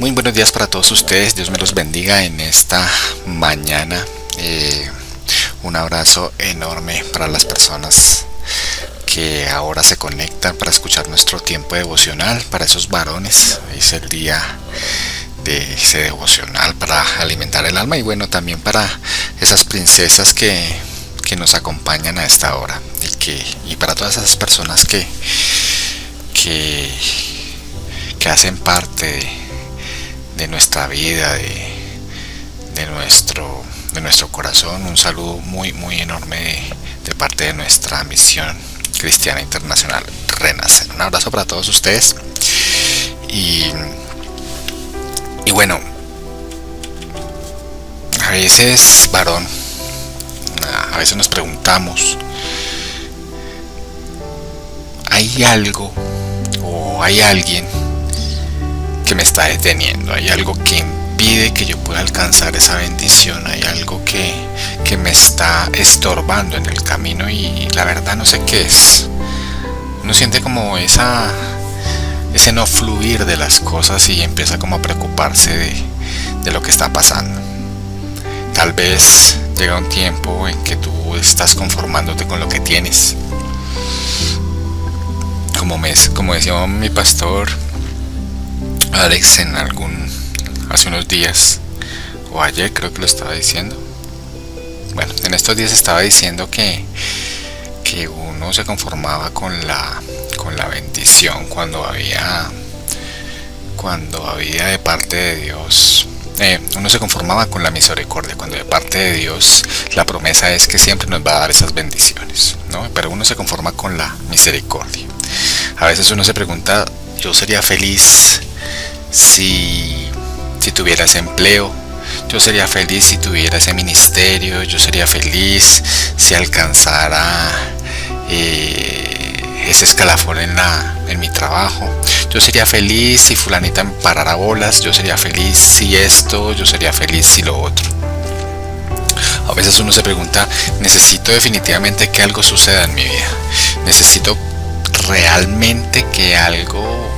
Muy buenos días para todos ustedes, Dios me los bendiga en esta mañana. Un abrazo enorme para las personas que ahora se conectan para escuchar nuestro tiempo devocional. Para esos varones es el día de ese devocional para alimentar el alma, y bueno, también para esas princesas que nos acompañan a esta hora, y para todas esas personas que hacen parte de nuestra vida, de nuestro corazón. Un saludo muy enorme de parte de nuestra misión cristiana internacional Renacer. Un abrazo para todos ustedes. Y bueno, a veces, varón, a veces nos preguntamos, ¿hay algo o hay alguien que me está deteniendo? ¿Hay algo que impide que yo pueda alcanzar esa bendición? ¿Hay algo que me está estorbando en el camino? Y la verdad no sé qué es. Uno siente como ese no fluir de las cosas y empieza como a preocuparse de lo que está pasando. Tal vez llega un tiempo en que tú estás conformándote con lo que tienes. Como decía mi pastor Alex hace unos días, o ayer creo que lo estaba diciendo. Bueno, en estos días estaba diciendo que uno se conformaba con la bendición cuando había de parte de Dios. Uno se conformaba con la misericordia cuando de parte de Dios la promesa es que siempre nos va a dar esas bendiciones, ¿no? Pero uno se conforma con la misericordia. A veces uno se pregunta, yo sería feliz si tuviera ese empleo, yo sería feliz si tuviera ese ministerio, yo sería feliz si alcanzara ese escalafón en mi trabajo, yo sería feliz si fulanita me parara bolas, yo sería feliz si esto, yo sería feliz si lo otro. A veces uno se pregunta, necesito definitivamente que algo suceda en mi vida, necesito realmente que algo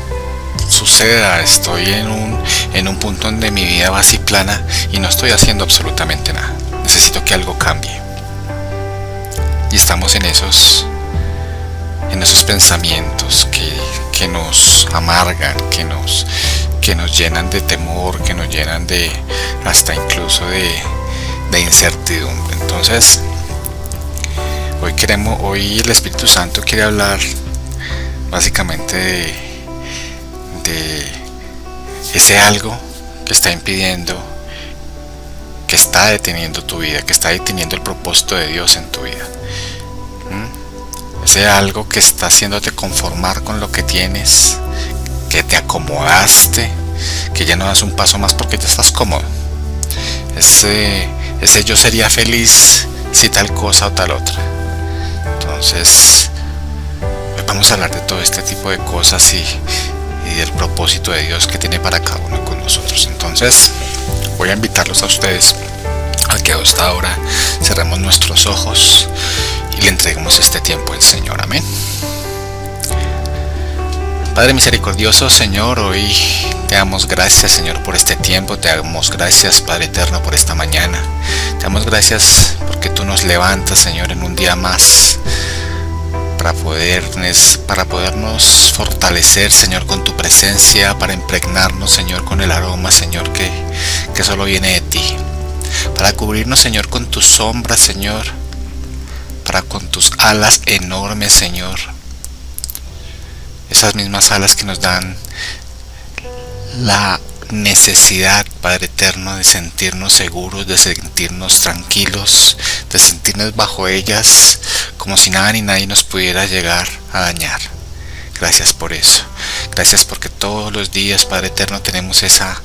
suceda. Estoy en un punto donde mi vida va así plana y no estoy haciendo absolutamente nada. Necesito que algo cambie. Y estamos en esos pensamientos que nos amargan, que nos llenan de temor, que nos llenan de hasta incluso de incertidumbre. Entonces, hoy el Espíritu Santo quiere hablar básicamente de ese algo que está impidiendo, que está deteniendo tu vida, que está deteniendo el propósito de Dios en tu vida. Ese algo que está haciéndote conformar con lo que tienes, que te acomodaste, que ya no das un paso más porque te estás cómodo. Ese yo sería feliz si tal cosa o tal otra. Entonces, vamos a hablar de todo este tipo de cosas y del propósito de Dios que tiene para cada uno con nosotros. Entonces, voy a invitarlos a ustedes a que hasta ahora cerremos nuestros ojos y le entreguemos este tiempo al Señor. Amén. Padre misericordioso, Señor, hoy te damos gracias, Señor, por este tiempo. Te damos gracias, Padre eterno, por esta mañana. Te damos gracias porque tú nos levantas, Señor, en un día más para podernos fortalecer, Señor, con tu presencia, para impregnarnos, Señor, con el aroma, Señor, que solo viene de ti, para cubrirnos, Señor, con tus sombras, Señor, para con tus alas enormes, Señor, esas mismas alas que nos dan la necesidad, Padre eterno, de sentirnos seguros, de sentirnos tranquilos, de sentirnos bajo ellas como si nada ni nadie nos pudiera llegar a dañar. Gracias por eso. Gracias porque todos los días, Padre eterno, tenemos esa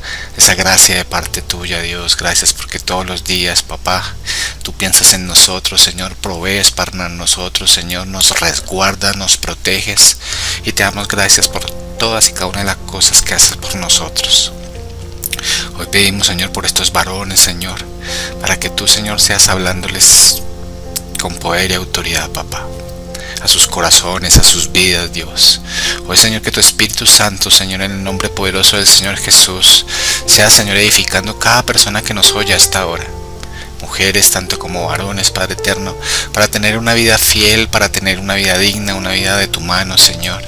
gracia de parte tuya, Dios. Gracias porque todos los días, papá, tú piensas en nosotros, Señor, provees para nosotros, Señor, nos resguardas, nos proteges, y te damos gracias por todas y cada una de las cosas que haces por nosotros. Hoy pedimos, Señor, por estos varones, Señor, para que tú, Señor, seas hablándoles con poder y autoridad, papá. a sus corazones, a sus vidas, Dios. Hoy, Señor, que tu Espíritu Santo, Señor, en el nombre poderoso del Señor Jesús, sea, Señor, edificando cada persona que nos oye hasta ahora. Mujeres tanto como varones, Padre eterno, para tener una vida fiel, para tener una vida digna, una vida de tu mano, Señor,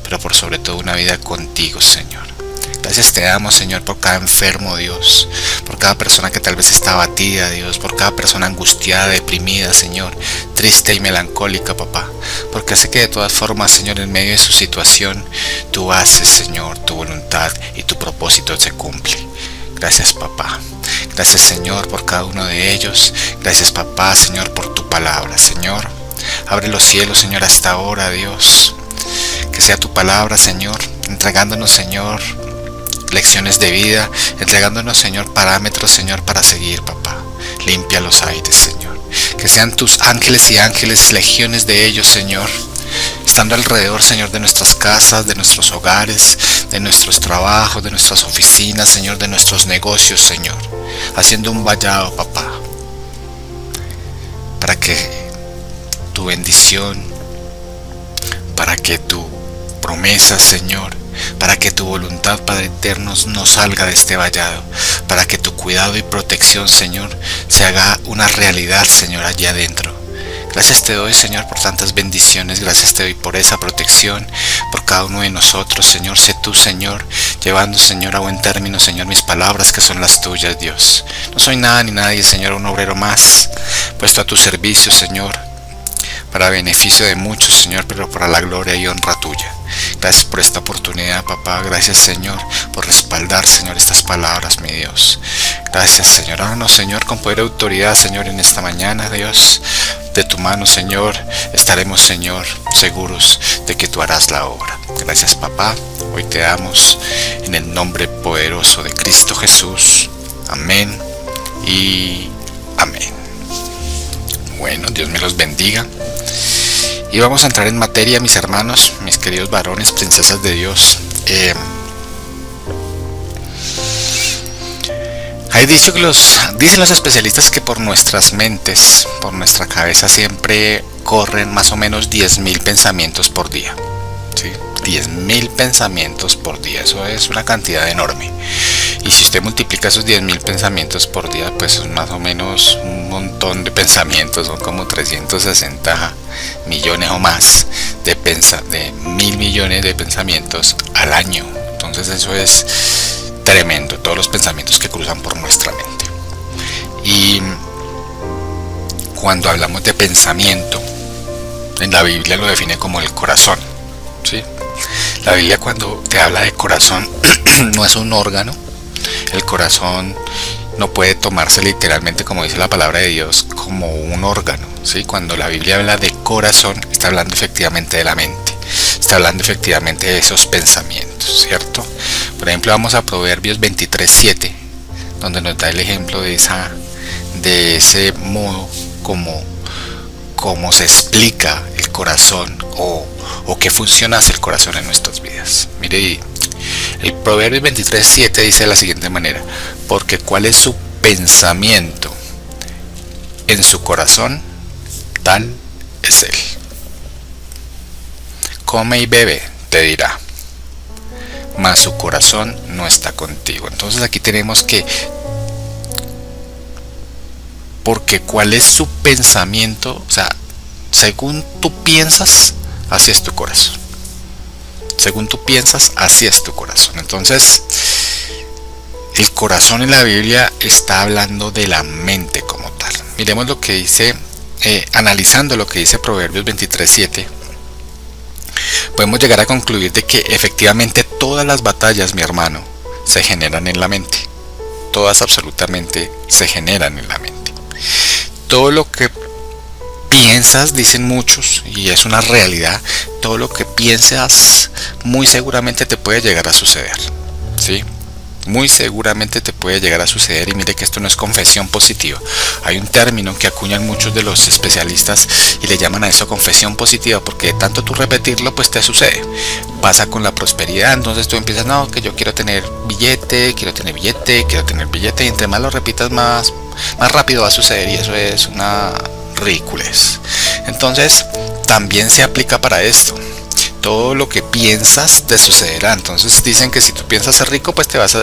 pero por sobre todo una vida contigo, Señor. Gracias te damos, Señor, por cada enfermo, Dios, por cada persona que tal vez está abatida, Dios, por cada persona angustiada, deprimida, Señor, triste y melancólica, papá, porque sé que de todas formas, Señor, en medio de su situación, tú haces, Señor, tu voluntad y tu propósito se cumple. Gracias, papá. Gracias, Señor, por cada uno de ellos. Gracias, papá, Señor, por tu palabra, Señor. Abre los cielos, Señor, hasta ahora, Dios. Que sea tu palabra, Señor, entregándonos, Señor, lecciones de vida, entregándonos, Señor, parámetros, Señor, para seguir, papá. Limpia los aires, Señor. Que sean tus ángeles y ángeles, legiones de ellos, Señor, estando alrededor, Señor, de nuestras casas, de nuestros hogares, de nuestros trabajos, de nuestras oficinas, Señor, de nuestros negocios, Señor, haciendo un vallado, papá, para que tu bendición, para que tu promesa, Señor, para que tu voluntad, Padre eterno, no salga de este vallado, para que tu cuidado y protección, Señor, se haga una realidad, Señor, allá adentro. Gracias te doy, Señor, por tantas bendiciones. Gracias te doy por esa protección, por cada uno de nosotros, Señor. Sé tú, Señor, llevando, Señor, a buen término, Señor, mis palabras que son las tuyas, Dios. No soy nada ni nadie, Señor, un obrero más, puesto a tu servicio, Señor, para beneficio de muchos, Señor, pero para la gloria y honra tuya. Gracias por esta oportunidad, papá. Gracias, Señor, por respaldar, Señor, estas palabras, mi Dios. Gracias, Señor. Háblanos, Señor, con poder y autoridad, Señor, en esta mañana, Dios. De tu mano, Señor, estaremos, Señor, seguros de que tú harás la obra. Gracias, papá. Hoy te damos en el nombre poderoso de Cristo Jesús. Amén y amén. Bueno, Dios me los bendiga. Y vamos a entrar en materia, mis hermanos, mis queridos varones, princesas de Dios. Dicen los especialistas que por nuestras mentes, por nuestra cabeza siempre corren más o menos 10.000 pensamientos por día. ¿Sí? 10.000 pensamientos por día, eso es una cantidad enorme. Y si usted multiplica esos 10.000 pensamientos por día, pues es más o menos un montón de pensamientos, son como 360 millones o más de 1.000 millones de pensamientos al año. Entonces eso es tremendo, todos los pensamientos que cruzan por nuestra mente. Y cuando hablamos de pensamiento, en la Biblia lo define como el corazón, ¿sí? La Biblia, cuando te habla de corazón, no es un órgano. El corazón no puede tomarse literalmente, como dice la palabra de Dios, como un órgano, ¿sí? Cuando la Biblia habla de corazón, está hablando efectivamente de la mente, está hablando efectivamente de esos pensamientos, ¿cierto? Por ejemplo, vamos a Proverbios 23:7, donde nos da el ejemplo de ese modo como se explica el corazón o qué funciona hacia el corazón en nuestras vidas. Mire, el Proverbios 23:7 dice de la siguiente manera: porque cuál es su pensamiento en su corazón, tal es él. Come y bebe, te dirá, mas su corazón no está contigo. Entonces aquí tenemos que, porque cuál es su pensamiento, o sea, según tú piensas, así es tu corazón. Según tú piensas, así es tu corazón. Entonces, el corazón en la Biblia está hablando de la mente como tal. Miremos lo que dice, analizando lo que dice Proverbios 23:7, podemos llegar a concluir de que efectivamente todas las batallas, mi hermano, se generan en la mente. Todas absolutamente se generan en la mente. Todo lo que piensas, dicen muchos, y es una realidad, todo lo que piensas muy seguramente te puede llegar a suceder, ¿sí? Muy seguramente te puede llegar a suceder. Y mire que esto no es confesión positiva. Hay un término que acuñan muchos de los especialistas y le llaman a eso confesión positiva, porque de tanto tú repetirlo, pues te sucede. Pasa con la prosperidad. Entonces tú empiezas, no, que yo quiero tener billete, quiero tener billete, quiero tener billete, y entre más lo repitas, más rápido va a suceder, y eso es una ridiculez. Entonces, también se aplica para esto. Todo lo que piensas te sucederá. Entonces dicen que si tú piensas ser rico, pues vas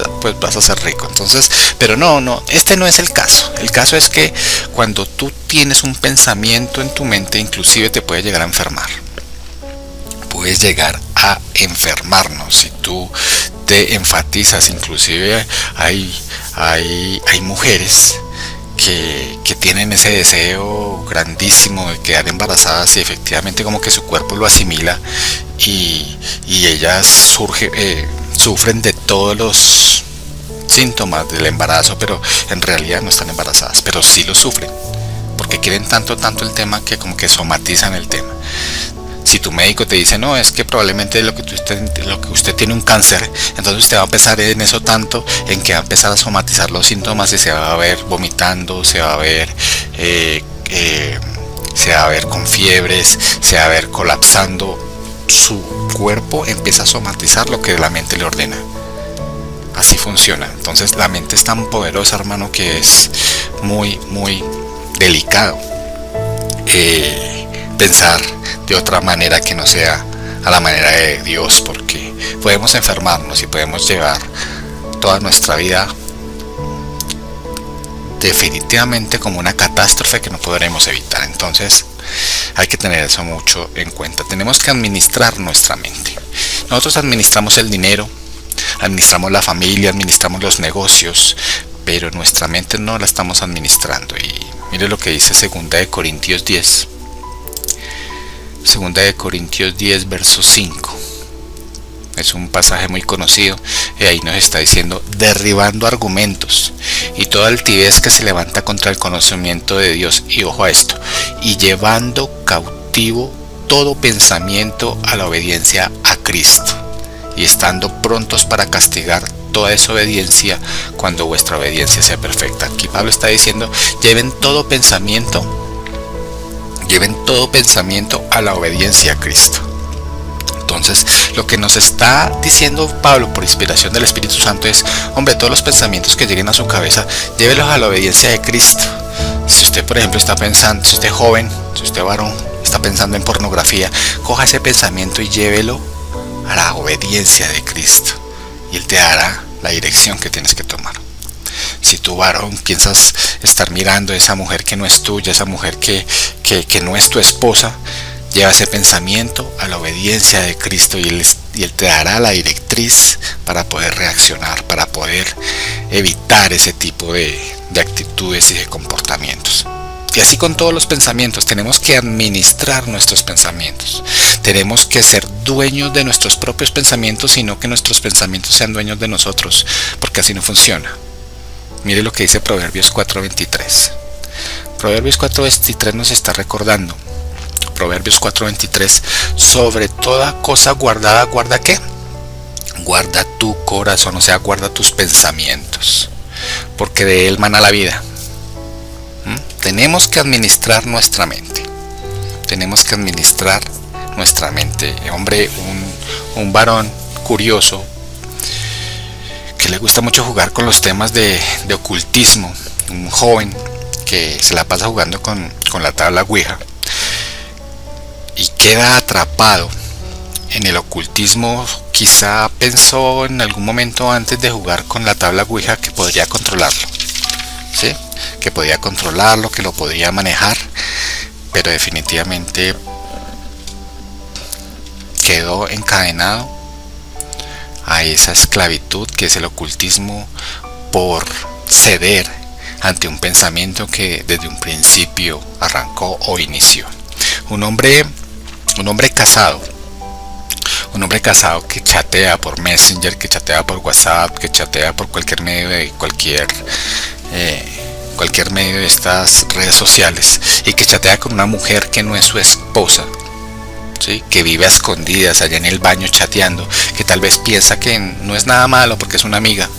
a ser rico. Entonces, pero no, este no es el caso. El caso es que cuando tú tienes un pensamiento en tu mente, inclusive te puede llegar a enfermar. Puedes llegar a enfermarnos si tú te enfatizas. Inclusive hay mujeres que tienen ese deseo grandísimo de quedar embarazadas, y efectivamente como que su cuerpo lo asimila, y ellas sufren de todos los síntomas del embarazo, pero en realidad no están embarazadas, pero sí lo sufren porque quieren tanto el tema que como que somatizan el tema. Si tu médico te dice, no, es que probablemente lo que usted tiene un cáncer, entonces usted va a pensar en eso tanto, en que va a empezar a somatizar los síntomas y se va a ver vomitando, se va a ver con fiebres, se va a ver colapsando. Su cuerpo empieza a somatizar lo que la mente le ordena. Así funciona. Entonces la mente es tan poderosa, hermano, que es muy delicado pensar de otra manera que no sea a la manera de Dios, porque podemos enfermarnos y podemos llevar toda nuestra vida definitivamente como una catástrofe que no podremos evitar. Entonces hay que tener eso mucho en cuenta. Tenemos que administrar nuestra mente. Nosotros administramos el dinero, administramos la familia, administramos los negocios, pero nuestra mente no la estamos administrando. Y mire lo que dice 2 Corintios 10. 2 Corintios 10, verso 5. Es un pasaje muy conocido, y ahí nos está diciendo: derribando argumentos y toda altivez que se levanta contra el conocimiento de Dios, y ojo a esto, y llevando cautivo todo pensamiento a la obediencia a Cristo, y estando prontos para castigar toda desobediencia cuando vuestra obediencia sea perfecta. Aquí Pablo está diciendo: lleven todo pensamiento a la obediencia a Cristo. Entonces, lo que nos está diciendo Pablo por inspiración del Espíritu Santo es: hombre, todos los pensamientos que lleguen a su cabeza, llévelos a la obediencia de Cristo. Si usted, por ejemplo, está pensando, si usted es joven, si usted varón, está pensando en pornografía, coja ese pensamiento y llévelo a la obediencia de Cristo, y Él te dará la dirección que tienes que tomar. Si tú, varón, piensas estar mirando a esa mujer que no es tuya, esa mujer que no es tu esposa, lleva ese pensamiento a la obediencia de Cristo, y Él te dará la directriz para poder reaccionar, para poder evitar ese tipo de actitudes y de comportamientos. Y así con todos los pensamientos, tenemos que administrar nuestros pensamientos. Tenemos que ser dueños de nuestros propios pensamientos, y no que nuestros pensamientos sean dueños de nosotros, porque así no funciona. Mire lo que dice Proverbios 4:23. Proverbios 4:23 nos está recordando. Proverbios 4:23: sobre toda cosa guardada, ¿guarda qué? Guarda tu corazón, o sea, guarda tus pensamientos, porque de él mana la vida. Tenemos que administrar nuestra mente. Tenemos que administrar nuestra mente. Hombre, un varón curioso que le gusta mucho jugar con los temas de ocultismo, un joven que se la pasa jugando con la tabla Ouija y queda atrapado en el ocultismo. Quizá pensó en algún momento antes de jugar con la tabla Ouija que podría controlarlo, ¿sí? Que podía controlarlo, que lo podía manejar, pero definitivamente quedó encadenado a esa esclavitud que es el ocultismo, por ceder ante un pensamiento que desde un principio arrancó o inició. Un hombre casado que chatea por Messenger, que chatea por WhatsApp, que chatea por cualquier medio de cualquier medio de estas redes sociales, y que chatea con una mujer que no es su esposa, ¿sí? Que vive a escondidas allá en el baño chateando, que tal vez piensa que no es nada malo porque es una amiga,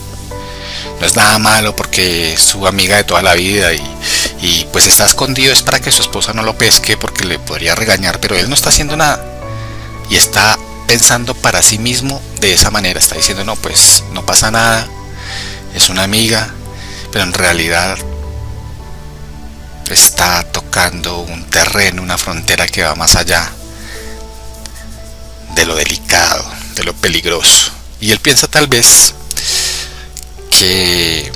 no es nada malo porque es su amiga de toda la vida, y pues está escondido es para que su esposa no lo pesque porque le podría regañar, pero él no está haciendo nada y está pensando para sí mismo de esa manera. Está diciendo: no, pues no pasa nada, es una amiga, pero en realidad está tocando un terreno, una frontera que va más allá de lo delicado, de lo peligroso. Y él piensa tal vez que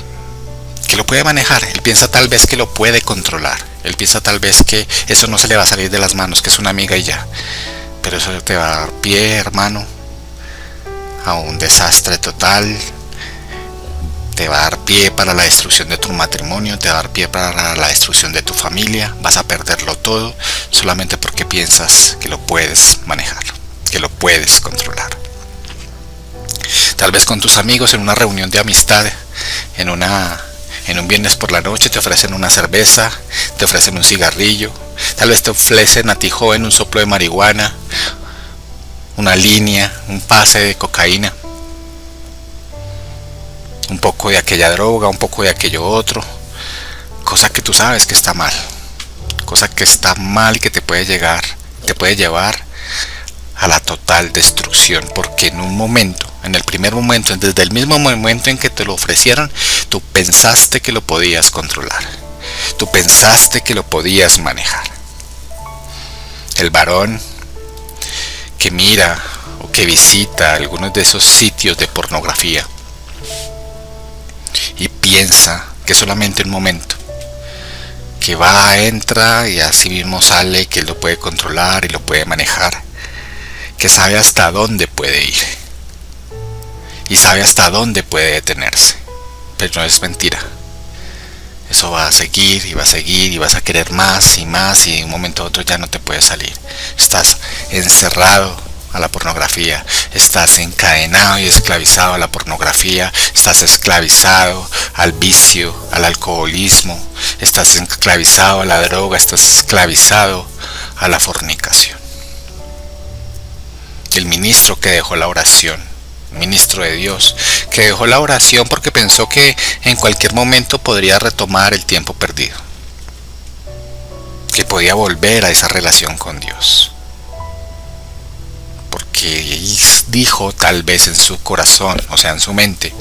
lo puede manejar, él piensa tal vez que lo puede controlar, él piensa tal vez que eso no se le va a salir de las manos, que es una amiga y ya. Pero eso te va a dar pie, hermano, a un desastre total. Te va a dar pie para la destrucción de tu matrimonio, te va a dar pie para la destrucción de tu familia. Vas a perderlo todo solamente porque piensas que lo puedes manejar, que lo puedes controlar. Tal vez con tus amigos en una reunión de amistad, en un viernes por la noche te ofrecen una cerveza, te ofrecen un cigarrillo, tal vez te ofrecen a ti joven un soplo de marihuana, una línea, un pase de cocaína, un poco de aquella droga, un poco de aquello otro, cosa que tú sabes que está mal, cosa que está mal y que te puede llevar a la total destrucción, porque en el primer momento, desde el mismo momento en que te lo ofrecieron, tú pensaste que lo podías controlar, tú pensaste que lo podías manejar. El varón que mira o que visita algunos de esos sitios de pornografía y piensa que solamente un momento, que va, entra y así mismo sale, que él lo puede controlar y lo puede manejar, que sabe hasta dónde puede ir y sabe hasta dónde puede detenerse. Pero no es mentira. Eso va a seguir y va a seguir y vas a querer más y más, y de un momento a otro ya no te puedes salir. Estás encerrado a la pornografía, estás encadenado y esclavizado a la pornografía, estás esclavizado al vicio, al alcoholismo, estás esclavizado a la droga, estás esclavizado a la fornicación. El ministro que dejó la oración, ministro de Dios, que dejó la oración porque pensó que en cualquier momento podría retomar el tiempo perdido, que podía volver a esa relación con Dios, porque dijo tal vez en su corazón, o sea en su mente,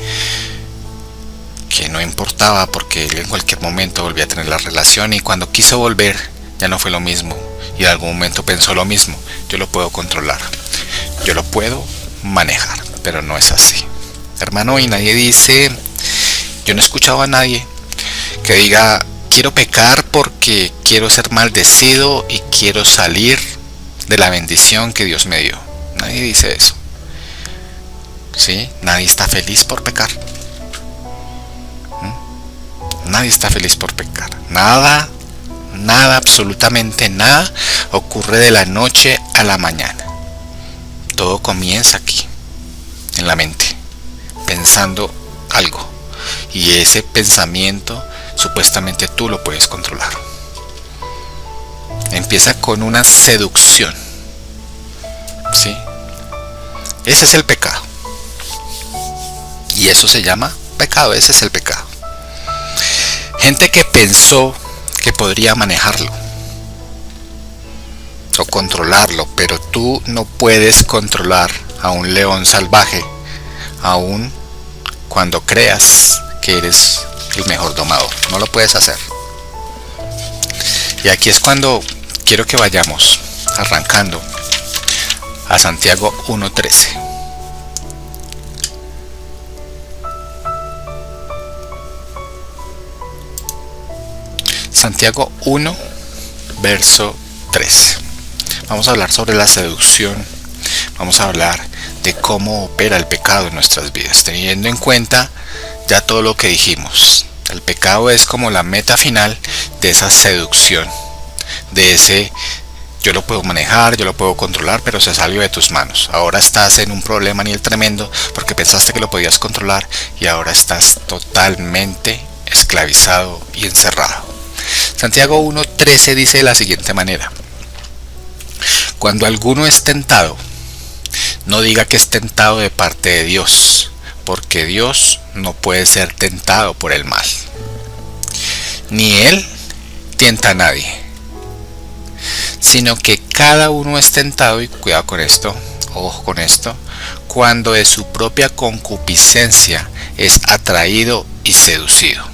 que no importaba porque él en cualquier momento volvía a tener la relación, y cuando quiso volver ya no fue lo mismo, y en algún momento pensó lo mismo: yo lo puedo controlar, yo lo puedo manejar. Pero no es así, hermano. Y nadie dice, yo no he escuchado a nadie que diga: quiero pecar porque quiero ser maldecido y quiero salir de la bendición que Dios me dio. Nadie dice eso. ¿Sí? Nadie está feliz por pecar. Nadie está feliz por pecar. Nada, absolutamente nada ocurre de la noche a la mañana. Todo comienza aquí, en la mente, pensando algo, y ese pensamiento supuestamente tú lo puedes controlar. Empieza con una seducción, ¿sí? Ese es el pecado, y eso se llama pecado. Ese es el pecado. Gente que pensó que podría manejarlo o controlarlo, pero tú no puedes controlar a un león salvaje, aun cuando creas que eres el mejor domador. No lo puedes hacer. Y aquí es cuando quiero que vayamos arrancando a Santiago 1:13. Santiago 1, verso 13. Vamos a hablar sobre la seducción. Vamos a hablar de cómo opera el pecado en nuestras vidas, teniendo en cuenta ya todo lo que dijimos. El pecado es como la meta final de esa seducción, de ese yo lo puedo manejar, yo lo puedo controlar, pero se salió de tus manos. Ahora estás en un problema ni el tremendo porque pensaste que lo podías controlar, y ahora estás totalmente esclavizado y encerrado. Santiago 1:13 dice de la siguiente manera: cuando alguno es tentado, no diga que es tentado de parte de Dios, porque Dios no puede ser tentado por el mal, ni Él tienta a nadie, sino que cada uno es tentado, y cuidado con esto, ojo con esto, cuando de su propia concupiscencia es atraído y seducido.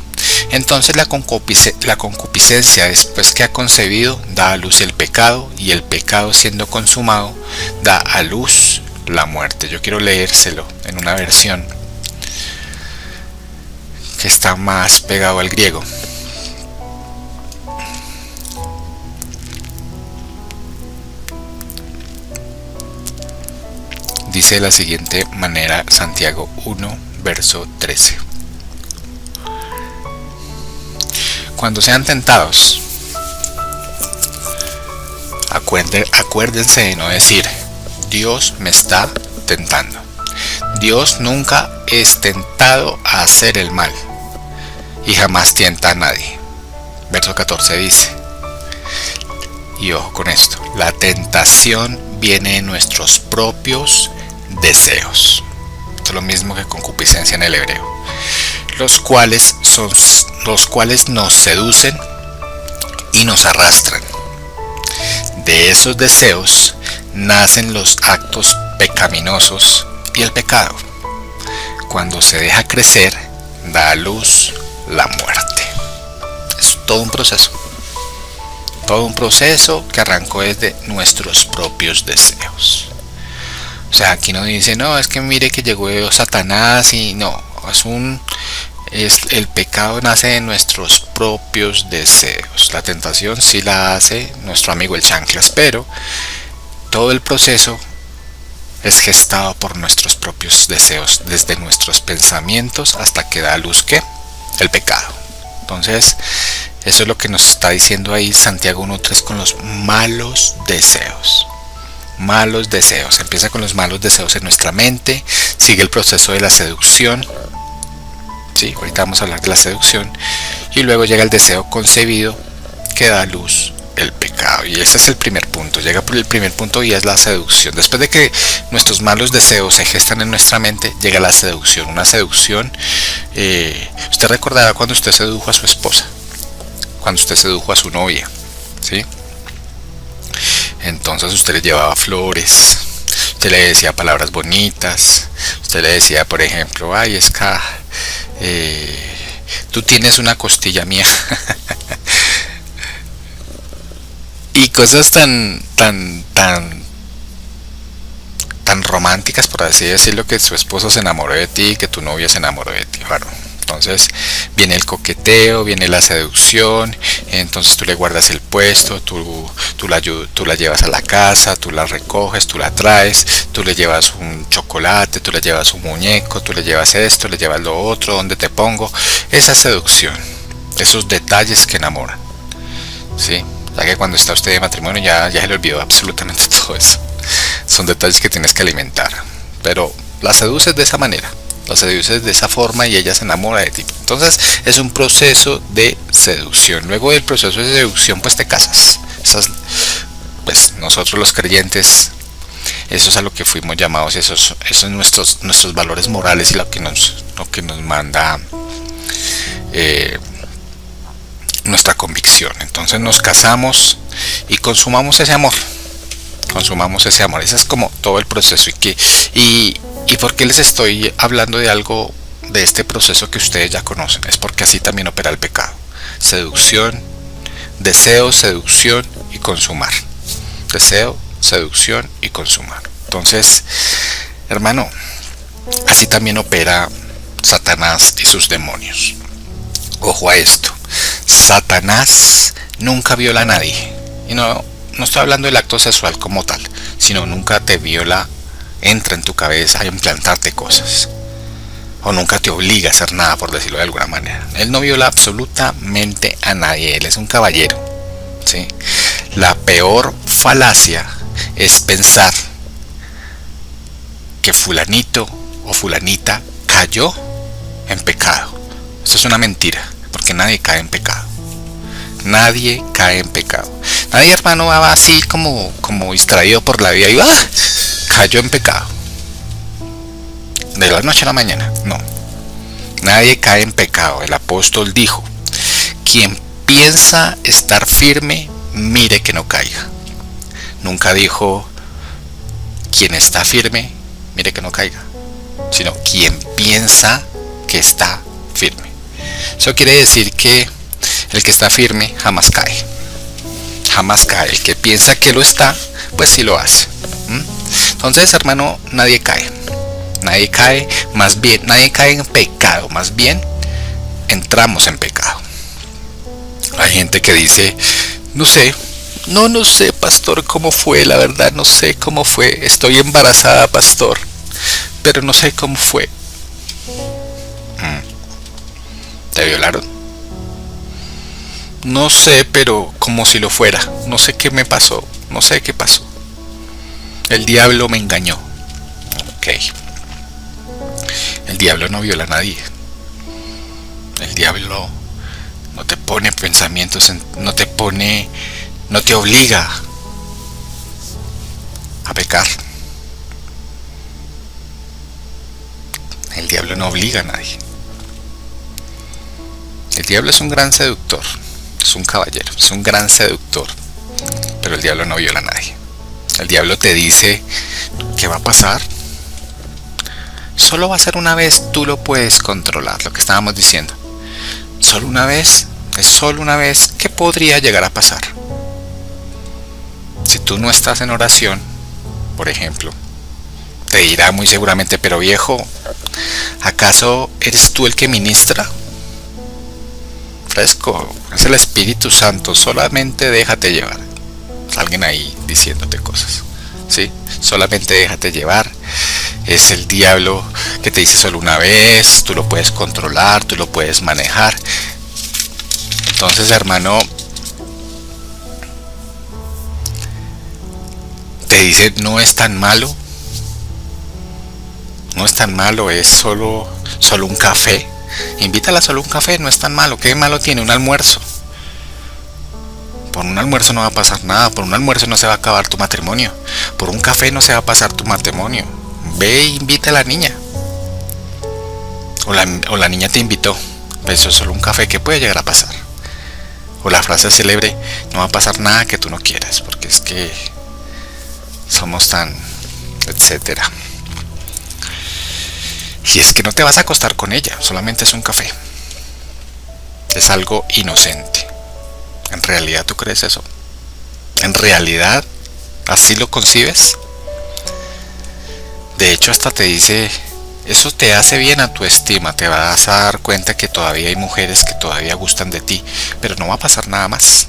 Entonces la concupiscencia, después que ha concebido, da a luz el pecado, y el pecado, siendo consumado, da a luz la muerte. Yo quiero leérselo en una versión que está más pegado al griego. Dice de la siguiente manera Santiago 1, verso 13. Cuando sean tentados, acuérdense de no decir: Dios me está tentando. Dios nunca es tentado a hacer el mal y jamás tienta a nadie. Verso 14 dice, y ojo con esto: la tentación viene de nuestros propios deseos. Esto es lo mismo que concupiscencia en el hebreo. Los cuales nos seducen y nos arrastran. De esos deseos nacen los actos pecaminosos y el pecado. Cuando se deja crecer, da a luz la muerte. Es todo un proceso. Todo un proceso que arrancó desde nuestros propios deseos. O sea, aquí no dice, no, es que mire que llegó Satanás, y no, el pecado nace de nuestros propios deseos. La tentación sí la hace nuestro amigo el chanclas, pero todo el proceso es gestado por nuestros propios deseos, desde nuestros pensamientos hasta que da a luz ¿qué? El pecado. Entonces, eso es lo que nos está diciendo ahí Santiago 1.3 con los malos deseos. Malos deseos. Empieza con los malos deseos en nuestra mente, sigue el proceso de la seducción. Sí, ahorita vamos a hablar de la seducción. Y luego llega el deseo concebido que da a luz el pecado. Y ese es el primer punto. Llega por el primer punto y es la seducción. Después de que nuestros malos deseos se gestan en nuestra mente, llega la seducción. Una seducción, usted recordará cuando usted sedujo a su esposa, cuando usted sedujo a su novia, ¿sí? Entonces usted le llevaba flores, usted le decía palabras bonitas, usted le decía, por ejemplo, ay, es que tú tienes una costilla mía. Y cosas tan románticas, por así decirlo, que su esposo se enamoró de ti, que tu novia se enamoró de ti. Bueno, entonces viene el coqueteo, viene la seducción, entonces tú le guardas el puesto, tú la llevas a la casa, tú la recoges, tú la traes, tú le llevas un chocolate, tú le llevas un muñeco, tú le llevas esto, le llevas lo otro, ¿dónde te pongo? Esa seducción, esos detalles que enamoran, ¿sí? Ya que cuando está usted de matrimonio ya se le olvidó absolutamente todo eso. Son detalles que tienes que alimentar. Pero la seduces de esa manera, la seduces de esa forma y ella se enamora de ti. Entonces es un proceso de seducción. Luego del proceso de seducción pues te casas. Pues nosotros los creyentes, eso es a lo que fuimos llamados, eso es nuestros valores morales y lo que nos manda nuestra convicción. Entonces nos casamos y consumamos ese amor. Ese es como todo el proceso. ¿Y por qué les estoy hablando de algo de este proceso que ustedes ya conocen? Es porque así también opera el pecado. Seducción, deseo, seducción y consumar. Deseo, seducción y consumar. Entonces, hermano, así también opera Satanás y sus demonios. Ojo a esto. Satanás nunca viola a nadie. Y no estoy hablando del acto sexual como tal, sino nunca te viola, entra en tu cabeza a implantarte cosas. O nunca te obliga a hacer nada, por decirlo de alguna manera. Él no viola absolutamente a nadie. Él es un caballero, ¿sí? La peor falacia es pensar que fulanito o fulanita cayó en pecado. Esto es una mentira, porque nadie cae en pecado. Nadie cae en pecado. Nadie, hermano, va así como distraído por la vida y cayó en pecado de la noche a la mañana. No, nadie cae en pecado. El apóstol dijo: quien piensa estar firme, mire que no caiga. Nunca dijo quien está firme, mire que no caiga, sino quien piensa que está firme. Eso quiere decir que el que está firme jamás cae. Jamás cae. El que piensa que lo está, pues sí lo hace. Entonces, hermano, nadie cae. Nadie cae, más bien, nadie cae en pecado, más bien entramos en pecado. Hay gente que dice, no sé, no sé, pastor, cómo fue, la verdad, no sé cómo fue. Estoy embarazada, pastor, pero no sé cómo fue. ¿Te violaron? No sé, pero como si lo fuera. No sé qué me pasó, no sé qué pasó. El diablo me engañó. Ok. El diablo no viola a nadie. El diablo no te pone pensamientos, no te obliga a pecar. El diablo no obliga a nadie. El diablo es un gran seductor, es un caballero, es un gran seductor, pero el diablo no viola a nadie. El diablo te dice, ¿qué va a pasar? Solo va a ser una vez, tú lo puedes controlar, lo que estábamos diciendo. Solo una vez, es solo una vez, ¿qué podría llegar a pasar? Si tú no estás en oración, por ejemplo, te dirá muy seguramente, pero viejo, ¿acaso eres tú el que ministra? Fresco, es el Espíritu Santo, solamente déjate llevar. Alguien ahí diciéndote cosas, ¿sí? Solamente déjate llevar. Es el diablo que te dice solo una vez, tú lo puedes controlar, tú lo puedes manejar. Entonces, hermano, te dice, no es tan malo, no es tan malo, es solo un café. Invítala solo un café, no es tan malo. ¿Qué malo tiene un almuerzo? Por un almuerzo no va a pasar nada, por un almuerzo no se va a acabar tu matrimonio, por un café no se va a pasar tu matrimonio. Ve e invita a la niña. O la niña te invitó, pero eso es solo un café, ¿qué puede llegar a pasar? O la frase célebre, no va a pasar nada que tú no quieras, porque es que somos tan, etcétera. Y es que no te vas a acostar con ella, solamente es un café. Es algo inocente. ¿En realidad tú crees eso? ¿En realidad así lo concibes? De hecho, hasta te dice, eso te hace bien a tu estima, te vas a dar cuenta que todavía hay mujeres que todavía gustan de ti, pero no va a pasar nada más.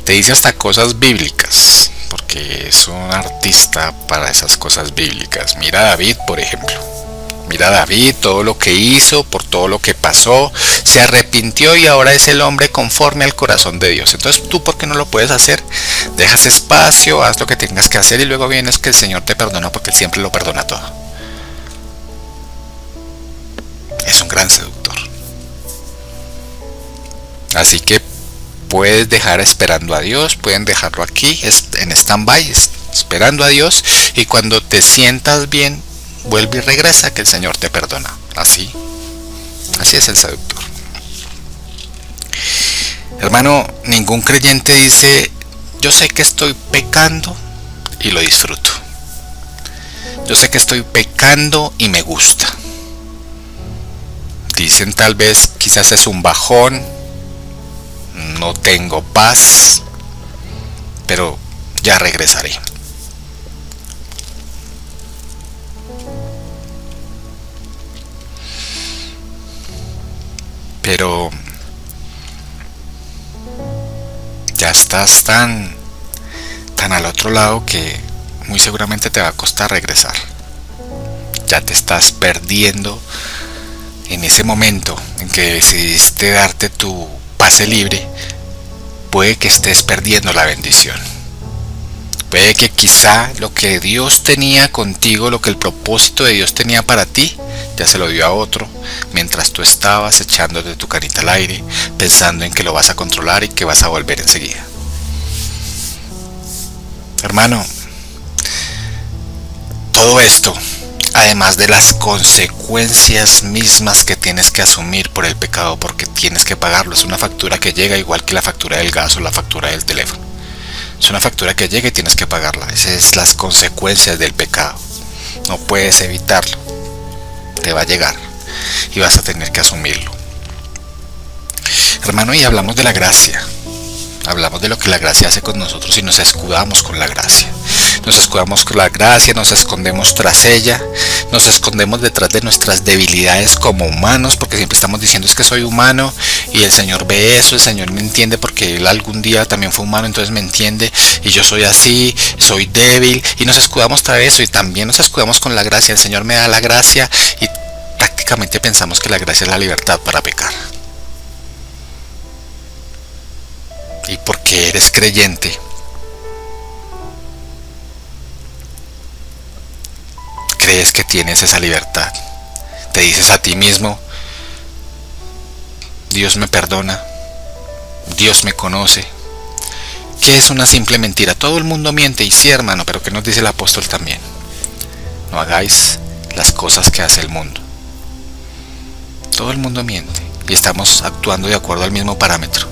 Te dice hasta cosas bíblicas, porque es un artista para esas cosas bíblicas. Mira a David, por ejemplo. Mira a David, todo lo que hizo, por todo lo que pasó, se arrepintió y ahora es el hombre conforme al corazón de Dios. Entonces, ¿tú por qué no lo puedes hacer? Dejas espacio, haz lo que tengas que hacer y luego vienes que el Señor te perdona, porque Él siempre lo perdona todo. Es un gran seductor. Así que puedes dejar esperando a Dios, pueden dejarlo aquí en stand-by, esperando a Dios, y cuando te sientas bien, vuelve y regresa, que el Señor te perdona. Así es el seductor. Hermano, ningún creyente dice, yo sé que estoy pecando y lo disfruto. Yo sé que estoy pecando y me gusta. Dicen tal vez, quizás es un bajón, no tengo paz, pero ya regresaré. Pero ya estás tan al otro lado que muy seguramente te va a costar regresar. Ya te estás perdiendo en ese momento en que decidiste darte tu pase libre. Puede que estés perdiendo la bendición. Puede que quizá lo que Dios tenía contigo, lo que el propósito de Dios tenía para ti, ya se lo dio a otro, mientras tú estabas echándote tu carita al aire, pensando en que lo vas a controlar y que vas a volver enseguida. Hermano, todo esto, además de las consecuencias mismas que tienes que asumir por el pecado, porque tienes que pagarlo, es una factura que llega igual que la factura del gas o la factura del teléfono. Es una factura que llega y tienes que pagarla. Esas son las consecuencias del pecado. No puedes evitarlo. te va a llegar y vas a tener que asumirlo. Hermano, y hablamos de la gracia. Hablamos de lo que la gracia hace con nosotros y nos escudamos con la gracia. Nos escudamos con la gracia, nos escondemos tras ella, nos escondemos detrás de nuestras debilidades como humanos, porque siempre estamos diciendo es que soy humano y el Señor ve eso, el Señor me entiende porque Él algún día también fue humano, entonces me entiende y yo soy así, soy débil, y nos escudamos tras eso y también nos escudamos con la gracia. El Señor me da la gracia y prácticamente pensamos que la gracia es la libertad para pecar. Y porque eres creyente, crees que tienes esa libertad. Te dices a ti mismo, Dios me perdona, Dios me conoce. Que es una simple mentira. Todo el mundo miente, y sí, hermano, pero ¿qué nos dice el apóstol también? No hagáis las cosas que hace el mundo. Todo el mundo miente y estamos actuando de acuerdo al mismo parámetro.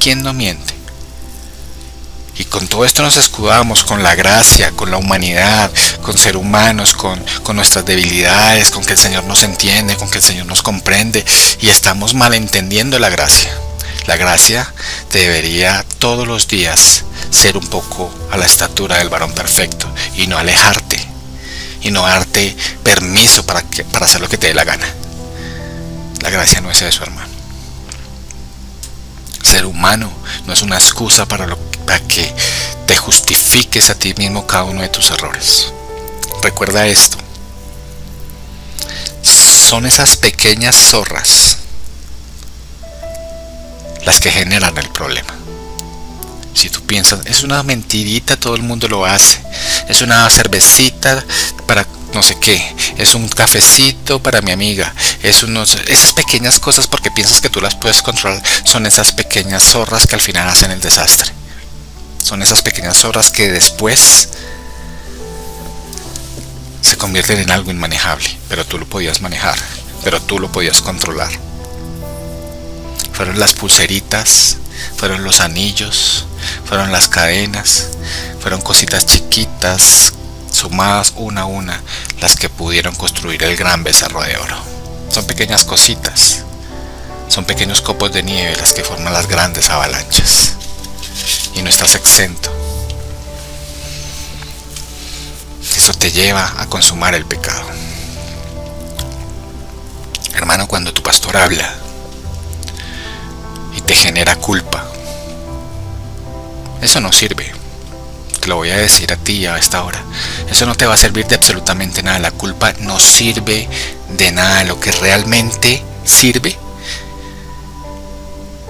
¿Quién no miente? Y con todo esto nos escudamos con la gracia, con la humanidad, con ser humanos, con nuestras debilidades, con que el Señor nos entiende, con que el Señor nos comprende, y estamos malentendiendo la gracia. La gracia debería todos los días ser un poco a la estatura del varón perfecto y no alejarte y no darte permiso para hacer lo que te dé la gana. La gracia no es eso, hermano. Ser humano no es una excusa para que te justifiques a ti mismo cada uno de tus errores. Recuerda esto. Son esas pequeñas zorras las que generan el problema. Si tú piensas, es una mentirita, todo el mundo lo hace. Es una cervecita para no sé qué, es un cafecito para mi amiga, esas pequeñas cosas, porque piensas que tú las puedes controlar, son esas pequeñas zorras que al final hacen el desastre. Son esas pequeñas zorras que después se convierten en algo inmanejable, pero tú lo podías manejar, pero tú lo podías controlar. Fueron las pulseritas, fueron los anillos, fueron las cadenas, fueron cositas chiquitas, sumadas una a una, las que pudieron construir el gran becerro de oro. Son pequeñas cositas, son pequeños copos de nieve las que forman las grandes avalanchas. Y no estás exento. Eso te lleva a consumar el pecado. Hermano, cuando tu pastor habla y te genera culpa, eso no sirve. Te lo voy a decir a ti a esta hora. Eso no te va a servir de absolutamente nada. La culpa no sirve de nada. Lo que realmente sirve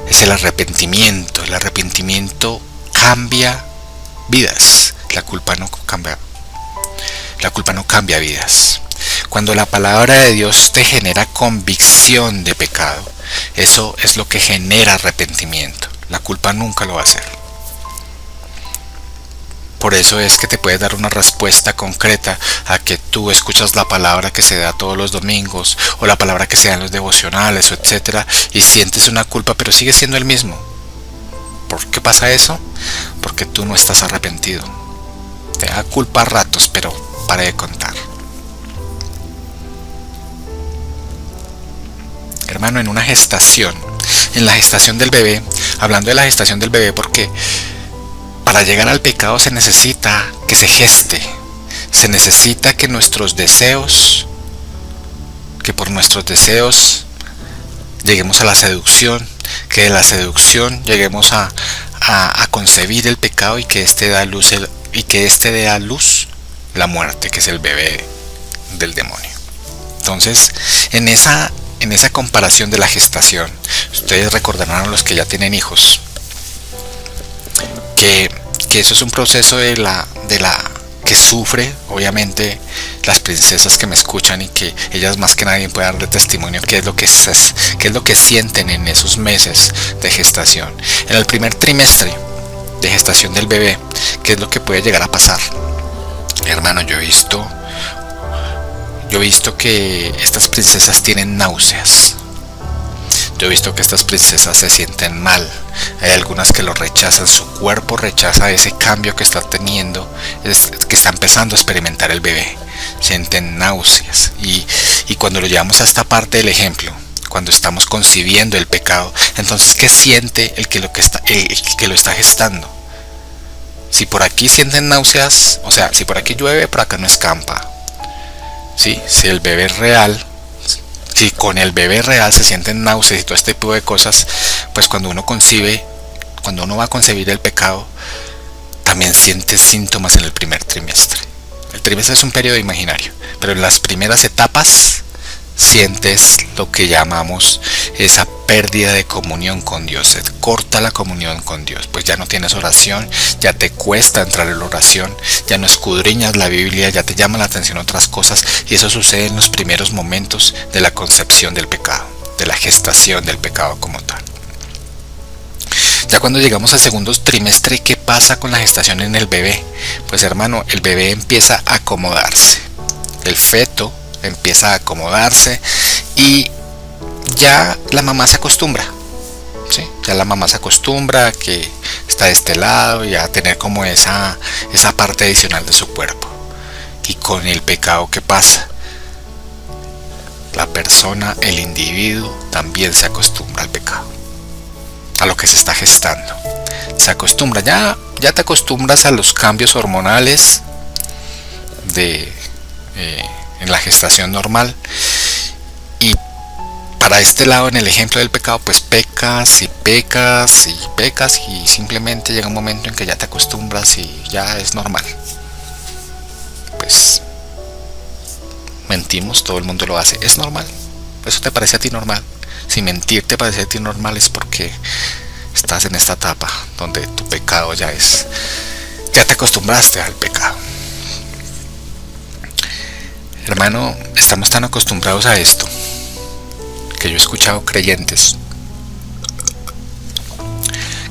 es el arrepentimiento. El arrepentimiento cambia vidas. La culpa no cambia vidas. Cuando la palabra de Dios te genera convicción de pecado, eso es lo que genera arrepentimiento. La culpa nunca lo va a hacer. Por eso es que te puedes dar una respuesta concreta a que tú escuchas la palabra que se da todos los domingos, o la palabra que se da en los devocionales, o etcétera, y sientes una culpa, pero sigues siendo el mismo. ¿Por qué pasa eso? Porque tú no estás arrepentido. Te da culpa a ratos, pero para de contar. Hermano, en la gestación del bebé, hablando de la gestación del bebé, porque para llegar al pecado se necesita que se geste, se necesita que por nuestros deseos lleguemos a la seducción, que de la seducción lleguemos a concebir el pecado y que éste dé a luz la muerte, que es el bebé del demonio. Entonces, en esa comparación de la gestación, ustedes recordarán a los que ya tienen hijos, que eso es un proceso que sufre, obviamente, las princesas que me escuchan, y que ellas más que nadie pueden darle testimonio qué es lo que sienten en esos meses de gestación. En el primer trimestre de gestación del bebé, qué es lo que puede llegar a pasar. Hermano, yo he visto que estas princesas tienen náuseas. Yo he visto que estas princesas se sienten mal. Hay algunas que lo rechazan, su cuerpo rechaza ese cambio que está teniendo, que está empezando a experimentar el bebé. sienten náuseas. Y cuando lo llevamos a esta parte del ejemplo, cuando estamos concibiendo el pecado, entonces ¿qué siente el que lo está gestando? Si por aquí sienten náuseas, o sea, si por aquí llueve, por acá no escampa. ¿Sí? Si el bebé es real, si con el bebé real se sienten náuseas y todo este tipo de cosas, pues cuando uno va a concebir el pecado, también siente síntomas en el primer trimestre. El trimestre es un periodo imaginario, pero en las primeras etapas sientes lo que llamamos esa pérdida de comunión con Dios. Se corta la comunión con Dios, pues ya no tienes oración, ya te cuesta entrar en la oración, ya no escudriñas la Biblia, ya te llama la atención otras cosas, y eso sucede en los primeros momentos de la concepción del pecado, de la gestación del pecado como tal. Ya cuando llegamos al segundo trimestre, ¿qué pasa con la gestación en el bebé? Pues hermano, el bebé empieza a acomodarse, el feto empieza a acomodarse y ya la mamá se acostumbra, ¿sí? Ya la mamá se acostumbra a que está de este lado y a tener como esa parte adicional de su cuerpo. Y con el pecado, ¿qué pasa? La persona, el individuo, también se acostumbra al pecado, a lo que se está gestando. Se acostumbra, ya te acostumbras a los cambios hormonales en la gestación normal, y para este lado, en el ejemplo del pecado, pues pecas y pecas y pecas, y simplemente llega un momento en que ya te acostumbras y ya es normal. Pues mentimos, todo el mundo lo hace, es normal. Eso te parece a ti normal. Si mentir te parece a ti normal, es porque estás en esta etapa donde tu pecado ya te acostumbraste al pecado. Hermano, estamos tan acostumbrados a esto que yo he escuchado creyentes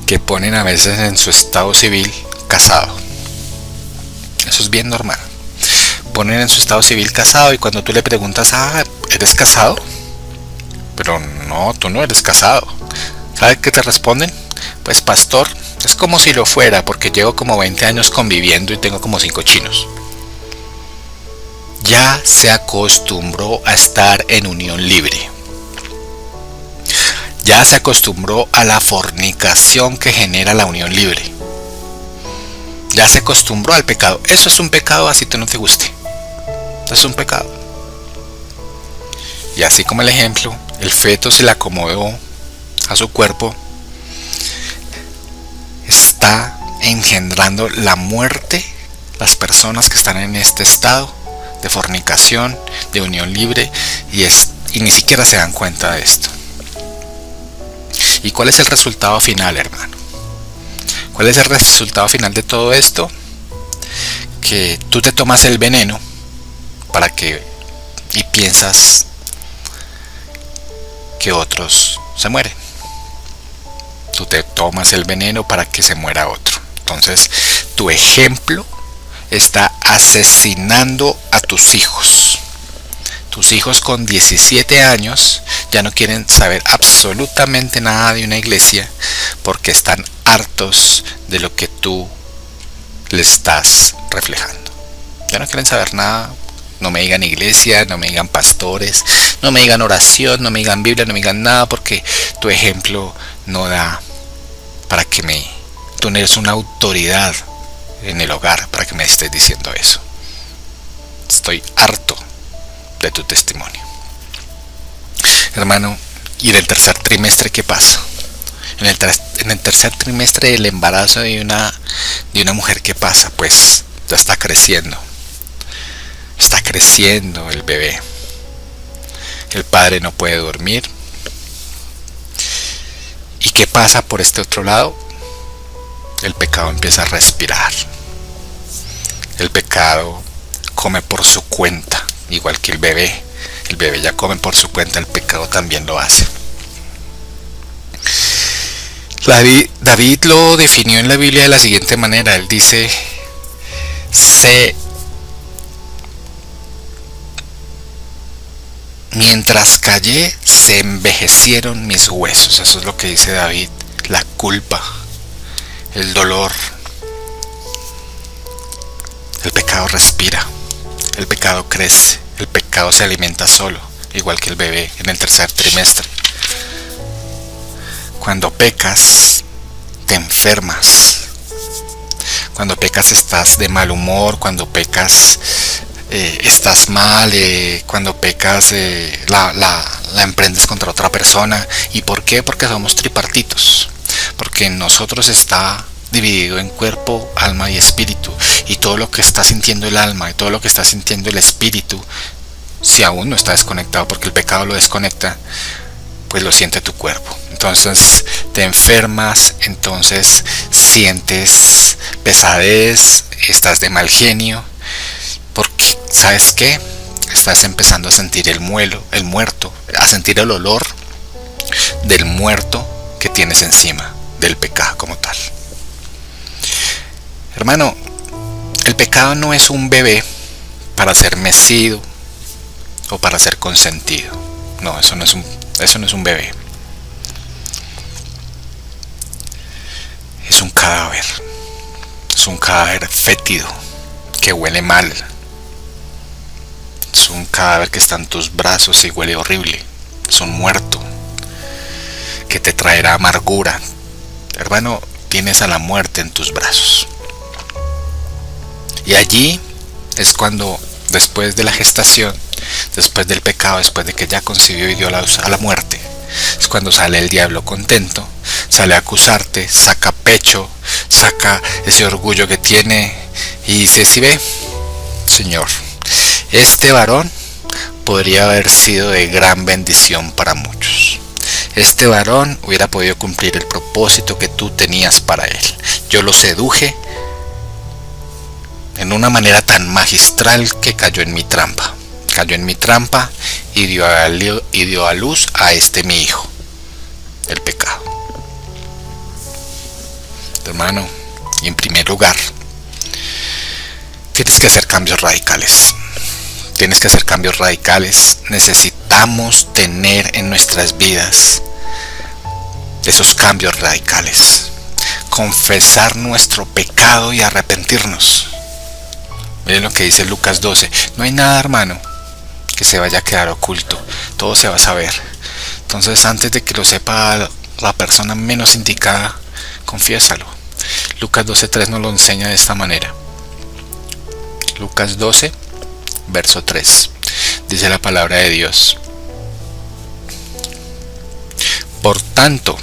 que ponen a veces en su estado civil casado. Eso es bien normal. Ponen en su estado civil casado, y cuando tú le preguntas, ¿eres casado? Pero no, tú no eres casado. ¿Sabes qué te responden? Pues pastor, es como si lo fuera, porque llevo como 20 años conviviendo y tengo como 5 chinos. Ya se acostumbró a estar en unión libre. Ya se acostumbró a la fornicación que genera la unión libre. Ya se acostumbró al pecado. Eso es un pecado, así te no te guste. Eso es un pecado. Y así como el ejemplo, el feto se le acomodó a su cuerpo, está engendrando la muerte las personas que están en este estado de fornicación, de unión libre, y ni siquiera se dan cuenta de esto. ¿Y cuál es el resultado final, hermano? ¿Cuál es el resultado final de todo esto? Que tú te tomas el veneno y piensas que otros se mueren. Tú te tomas el veneno para que se muera otro. Entonces, tu ejemplo está asesinando a tus hijos. Tus hijos con 17 años ya no quieren saber absolutamente nada de una iglesia, porque están hartos de lo que tú le estás reflejando. Ya no quieren saber nada. No me digan iglesia, no me digan pastores, no me digan oración, no me digan Biblia, no me digan nada, porque tu ejemplo no da para que tú no eres una autoridad en el hogar para que me estés diciendo eso. Estoy harto de tu testimonio. Hermano, ¿y en el tercer trimestre qué pasa? En el tercer trimestre del embarazo de una mujer, ¿qué pasa? Pues ya está creciendo. Está creciendo el bebé. El padre no puede dormir. ¿Y qué pasa por este otro lado? El pecado empieza a respirar. El pecado come por su cuenta, igual que el bebé. El bebé ya come por su cuenta, el pecado también lo hace. David lo definió en la Biblia de la siguiente manera. Él dice: mientras callé, se envejecieron mis huesos. Eso es lo que dice David. La culpa, el dolor, el pecado respira. el pecado crece, el pecado se alimenta solo, igual que el bebé en el tercer trimestre. Cuando pecas, te enfermas. Cuando pecas estás de mal humor, cuando pecas estás mal, cuando pecas la emprendes contra otra persona. ¿Y por qué? Porque somos tripartitos. Porque en nosotros está dividido en cuerpo, alma y espíritu. Y todo lo que está sintiendo el alma y todo lo que está sintiendo el espíritu, si aún no está desconectado, porque el pecado lo desconecta, pues lo siente tu cuerpo. Entonces te enfermas, entonces sientes pesadez, estás de mal genio, porque ¿sabes qué? Estás empezando a sentir el muerto, a sentir el olor del muerto que tienes encima, del pecado como tal. Hermano, el pecado no es un bebé para ser mecido o para ser consentido. No, eso no es un bebé. Es un cadáver. Es un cadáver fétido que huele mal. Es un cadáver que está en tus brazos y huele horrible. Es un muerto que te traerá amargura. Hermano, tienes a la muerte en tus brazos. Y allí es cuando, después de la gestación, después del pecado, después de que ya concibió y dio a la muerte, es cuando sale el diablo contento, sale a acusarte, saca pecho, saca ese orgullo que tiene y dice: si ve, Señor, este varón podría haber sido de gran bendición para muchos. Este varón hubiera podido cumplir el propósito que tú tenías para él. Yo lo seduje en una manera tan magistral que cayó en mi trampa. Cayó en mi trampa y dio a luz a este mi hijo, el pecado. Hermano, y en primer lugar, tienes que hacer cambios radicales. Tienes que hacer cambios radicales. Necesitamos tener en nuestras vidas esos cambios radicales. Confesar nuestro pecado y arrepentirnos. Miren lo que dice Lucas 12. No hay nada, hermano, que se vaya a quedar oculto. Todo se va a saber. Entonces, antes de que lo sepa la persona menos indicada, confiésalo. Lucas 12:3 nos lo enseña de esta manera. Lucas 12, verso 3. Dice la palabra de Dios: por tanto,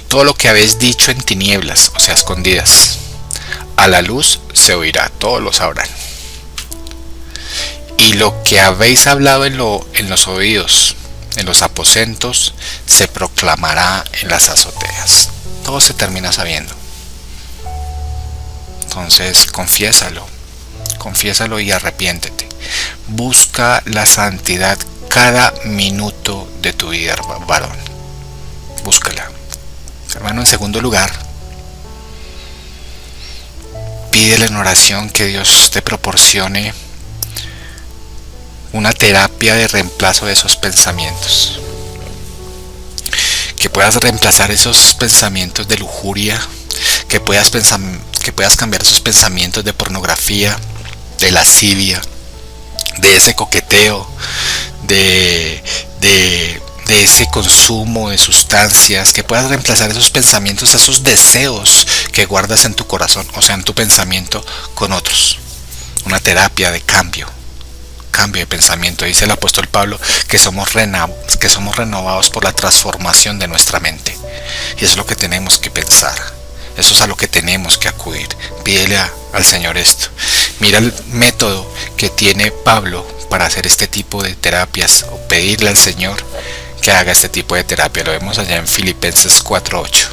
todo lo que habéis dicho en tinieblas, o sea, escondidas, a la luz se oirá, todos lo sabrán. Y lo que habéis hablado en los oídos, en los aposentos, se proclamará en las azoteas. Todo se termina sabiendo. Entonces, confiésalo y arrepiéntete. Busca la santidad cada minuto de tu vida, varón. Búscala. Hermano, en segundo lugar, pídele en oración que Dios te proporcione una terapia de reemplazo de esos pensamientos. Que puedas reemplazar esos pensamientos de lujuria, que puedas cambiar esos pensamientos de pornografía, de lascivia, de ese coqueteo, de ese consumo de sustancias, que puedas reemplazar esos pensamientos, esos deseos que guardas en tu corazón, o sea, en tu pensamiento, con otros. Una terapia de cambio de pensamiento. Dice el apóstol Pablo que somos renovados por la transformación de nuestra mente. Y eso es lo que tenemos que pensar. Eso es a lo que tenemos que acudir. Pídele al Señor esto. Mira el método que tiene Pablo para hacer este tipo de terapias, o pedirle al Señor que haga este tipo de terapia. Lo vemos allá en Filipenses 4:8.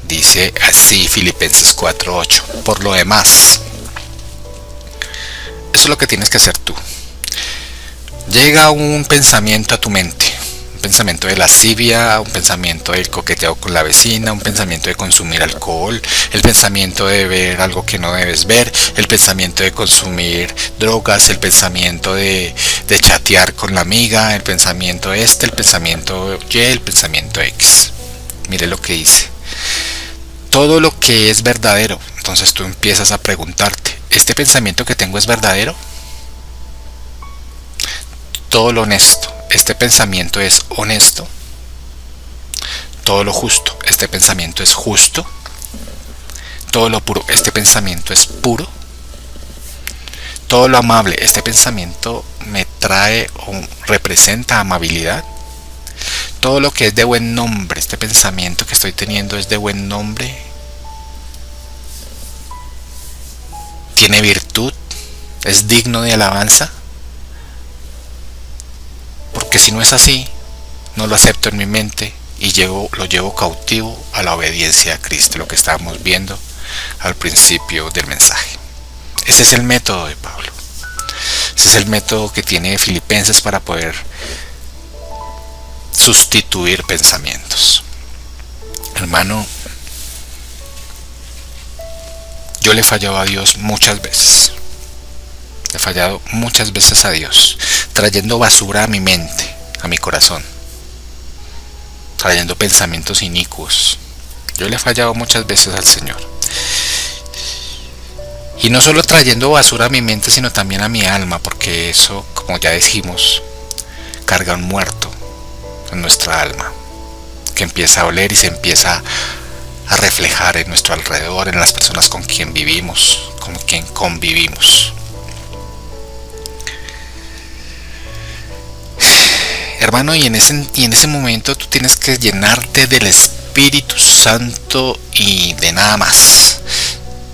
Dice así Filipenses 4:8. Por lo demás, eso es lo que tienes que hacer tú. Llega un pensamiento a tu mente, un pensamiento de lascivia, un pensamiento del coqueteo con la vecina, un pensamiento de consumir alcohol, el pensamiento de ver algo que no debes ver, el pensamiento de consumir drogas, el pensamiento de chatear con la amiga, el pensamiento el pensamiento Y, el pensamiento X. Mire lo que dice. Todo lo que es verdadero. Entonces tú empiezas a preguntarte, ¿este pensamiento que tengo es verdadero? todo lo honesto, este pensamiento es honesto. Todo lo justo, este pensamiento es justo. Todo lo puro, este pensamiento es puro. Todo lo amable, este pensamiento me trae o representa amabilidad. Todo lo que es de buen nombre, este pensamiento que estoy teniendo es de buen nombre. Tiene virtud, es digno de alabanza. Porque si no es así, no lo acepto en mi mente y lo llevo cautivo a la obediencia a Cristo, lo que estábamos viendo al principio del mensaje. Ese es el método de Pablo. Ese es el método que tiene Filipenses para poder sustituir pensamientos. Hermano, yo le he fallado a Dios muchas veces. Le he fallado muchas veces a Dios, trayendo basura a mi mente, a mi corazón, trayendo pensamientos inicuos. Yo le he fallado muchas veces al Señor. Y no solo trayendo basura a mi mente, sino también a mi alma, porque eso, como ya dijimos, carga un muerto en nuestra alma, que empieza a oler y se empieza a reflejar en nuestro alrededor, en las personas con quien vivimos, con quien convivimos. Hermano, y en ese momento tú tienes que llenarte del Espíritu Santo y de nada más.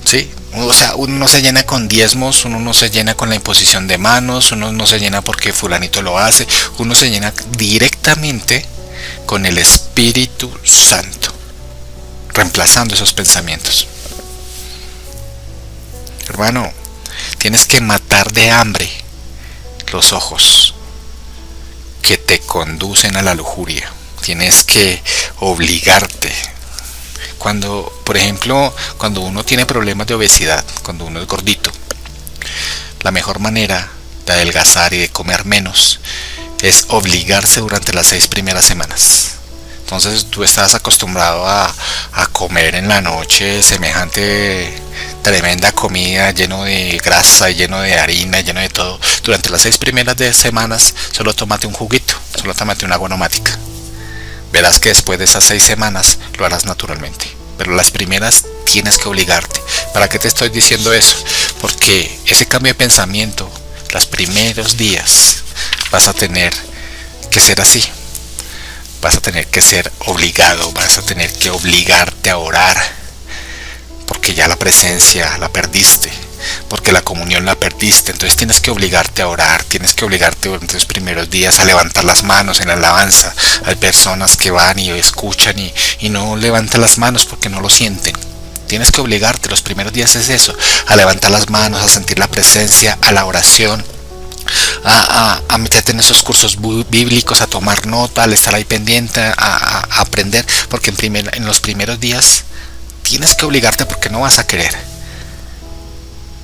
¿Sí? O sea, uno no se llena con diezmos, uno no se llena con la imposición de manos, uno no se llena porque fulanito lo hace, uno se llena directamente con el Espíritu Santo, reemplazando esos pensamientos. Hermano, tienes que matar de hambre los ojos que te conducen a la lujuria. Tienes que obligarte. Por ejemplo, cuando uno tiene problemas de obesidad, cuando uno es gordito, la mejor manera de adelgazar y de comer menos es obligarse durante las 6 primeras semanas. Entonces tú estás acostumbrado a comer en la noche semejante tremenda comida, lleno de grasa, lleno de harina, lleno de todo. Durante las 6 primeras semanas solo tómate un juguito, solo tómate una agua aromática. Verás que después de esas 6 semanas lo harás naturalmente. Pero las primeras tienes que obligarte. ¿Para qué te estoy diciendo eso? Porque ese cambio de pensamiento, los primeros días, vas a tener que ser así. Vas a tener que ser obligado, vas a tener que obligarte a orar. Porque ya la presencia la perdiste. Porque la comunión la perdiste. Entonces tienes que obligarte a orar. Tienes que obligarte durante los primeros días a levantar las manos en la alabanza. Hay personas que van y escuchan y no levantan las manos porque no lo sienten. Tienes que obligarte. Los primeros días es eso. A levantar las manos, a sentir la presencia, a la oración. A meterte en esos cursos bíblicos, a tomar nota, al estar ahí pendiente, a aprender. Porque en los primeros días tienes que obligarte porque no vas a querer.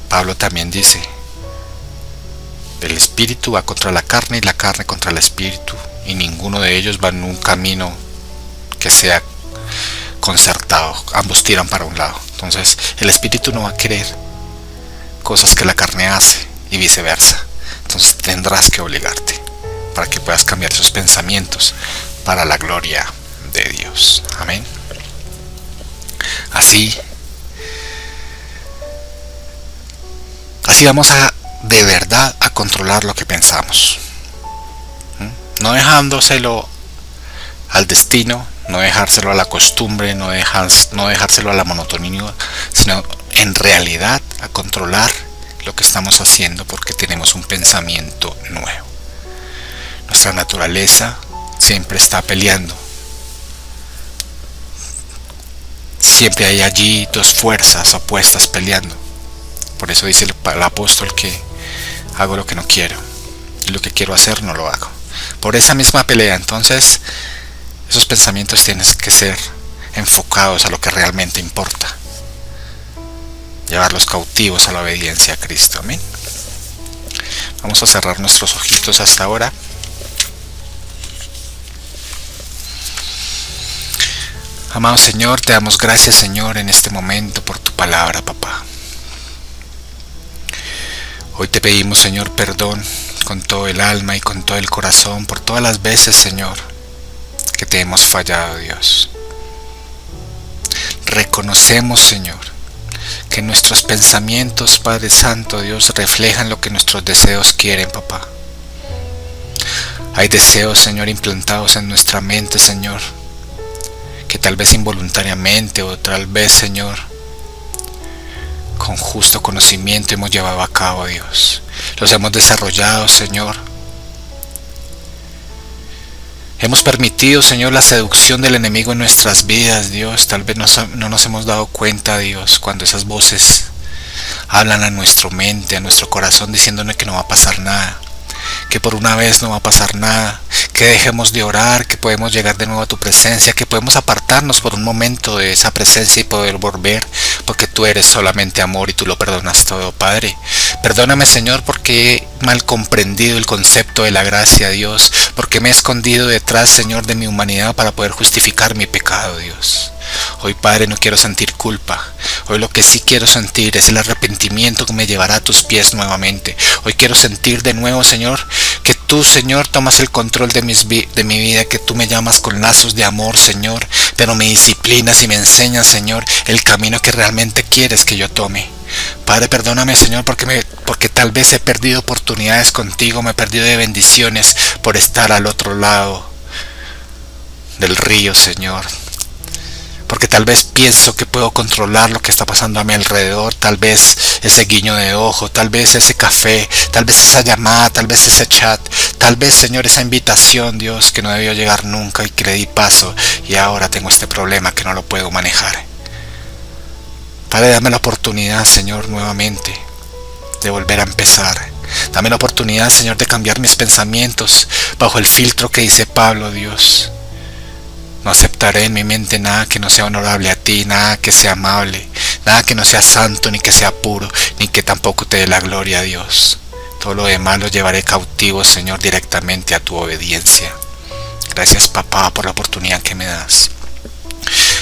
Pablo también dice, el espíritu va contra la carne y la carne contra el espíritu, y ninguno de ellos va en un camino que sea concertado, ambos tiran para un lado. Entonces el espíritu no va a querer cosas que la carne hace y viceversa. Entonces tendrás que obligarte para que puedas cambiar esos pensamientos para la gloria de Dios. Amén. Así vamos de verdad a controlar lo que pensamos. No dejándoselo al destino, no dejárselo a la costumbre, no dejárselo a la monotonía, sino en realidad a controlar lo que estamos haciendo porque tenemos un pensamiento nuevo. Nuestra naturaleza siempre está peleando. Siempre hay allí dos fuerzas opuestas peleando. Por eso dice el apóstol que hago lo que no quiero y lo que quiero hacer no lo hago. Por esa misma pelea, entonces, esos pensamientos tienen que ser enfocados a lo que realmente importa. Llevarlos cautivos a la obediencia a Cristo. Amén. Vamos a cerrar nuestros ojitos hasta ahora. Amado Señor, te damos gracias, Señor, en este momento por tu palabra, papá. Hoy te pedimos, Señor, perdón con todo el alma y con todo el corazón por todas las veces, Señor, que te hemos fallado, Dios. Reconocemos, Señor, que nuestros pensamientos, Padre Santo, Dios, reflejan lo que nuestros deseos quieren, papá. Hay deseos, Señor, implantados en nuestra mente, Señor, que tal vez involuntariamente o tal vez, Señor, con justo conocimiento hemos llevado a cabo, Dios. Los hemos desarrollado, Señor. Hemos permitido, Señor, la seducción del enemigo en nuestras vidas, Dios. Tal vez no nos hemos dado cuenta, Dios, cuando esas voces hablan a nuestra mente, a nuestro corazón, diciéndonos que no va a pasar nada, que por una vez no va a pasar nada, que dejemos de orar, que podemos llegar de nuevo a tu presencia, que podemos apartarnos por un momento de esa presencia y poder volver, porque tú eres solamente amor y tú lo perdonas todo, Padre. Perdóname, Señor, porque he mal comprendido el concepto de la gracia, Dios, porque me he escondido detrás, Señor, de mi humanidad para poder justificar mi pecado, Dios. Hoy, Padre, no quiero sentir culpa. Hoy lo que sí quiero sentir es el arrepentimiento que me llevará a tus pies nuevamente. Hoy quiero sentir de nuevo, Señor, que tú, Señor, tomas el control de mi vida, que tú me llamas con lazos de amor, Señor, pero me disciplinas y me enseñas, Señor, el camino que realmente quieres que yo tome. Padre, perdóname, Señor, porque tal vez he perdido oportunidades contigo, me he perdido de bendiciones por estar al otro lado del río, Señor. Porque tal vez pienso que puedo controlar lo que está pasando a mi alrededor, tal vez ese guiño de ojo, tal vez ese café, tal vez esa llamada, tal vez ese chat, tal vez, Señor, esa invitación, Dios, que no debió llegar nunca y que le di paso y ahora tengo este problema que no lo puedo manejar. Padre, dame la oportunidad, Señor, nuevamente de volver a empezar. Dame la oportunidad, Señor, de cambiar mis pensamientos bajo el filtro que dice Pablo, Dios. No aceptaré en mi mente nada que no sea honorable a ti, nada que sea amable, nada que no sea santo, ni que sea puro, ni que tampoco te dé la gloria a Dios. Todo lo demás lo llevaré cautivo, Señor, directamente a tu obediencia. Gracias, papá, por la oportunidad que me das.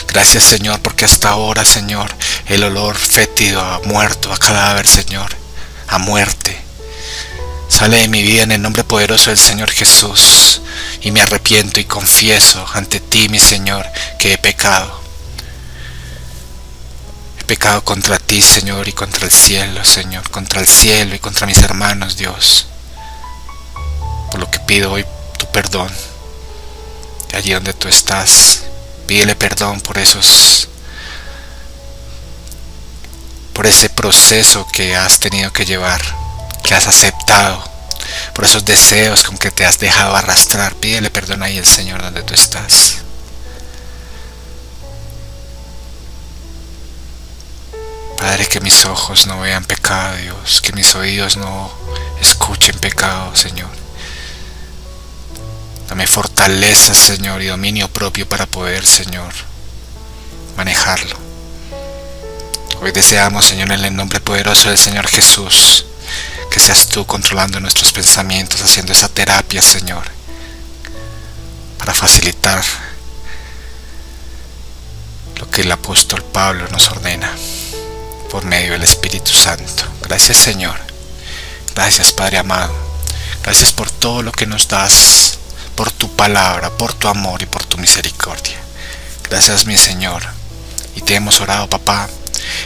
Gracias, Señor, porque hasta ahora, Señor, el olor fétido a muerto, a cadáver, Señor, a muerte, sale de mi vida en el nombre poderoso del Señor Jesús. Y me arrepiento y confieso ante ti, mi Señor, que he pecado. He pecado contra ti, Señor, y contra el cielo, Señor, contra el cielo y contra mis hermanos, Dios. Por lo que pido hoy tu perdón. De allí donde tú estás, pídele perdón por ese proceso que has tenido que llevar, que has aceptado, por esos deseos con que te has dejado arrastrar. Pídele perdón ahí al Señor donde tú estás. Padre, que mis ojos no vean pecado, Dios, que mis oídos no escuchen pecado, Señor. Dame fortaleza, Señor, y dominio propio para poder, Señor, manejarlo. Hoy deseamos, Señor, en el nombre poderoso del Señor Jesús, que seas tú controlando nuestros pensamientos, haciendo esa terapia, Señor, para facilitar lo que el apóstol Pablo nos ordena por medio del Espíritu Santo. Gracias, Señor. Gracias, Padre amado. Gracias por todo lo que nos das, por tu palabra, por tu amor y por tu misericordia. Gracias, mi Señor. Y te hemos orado, papá,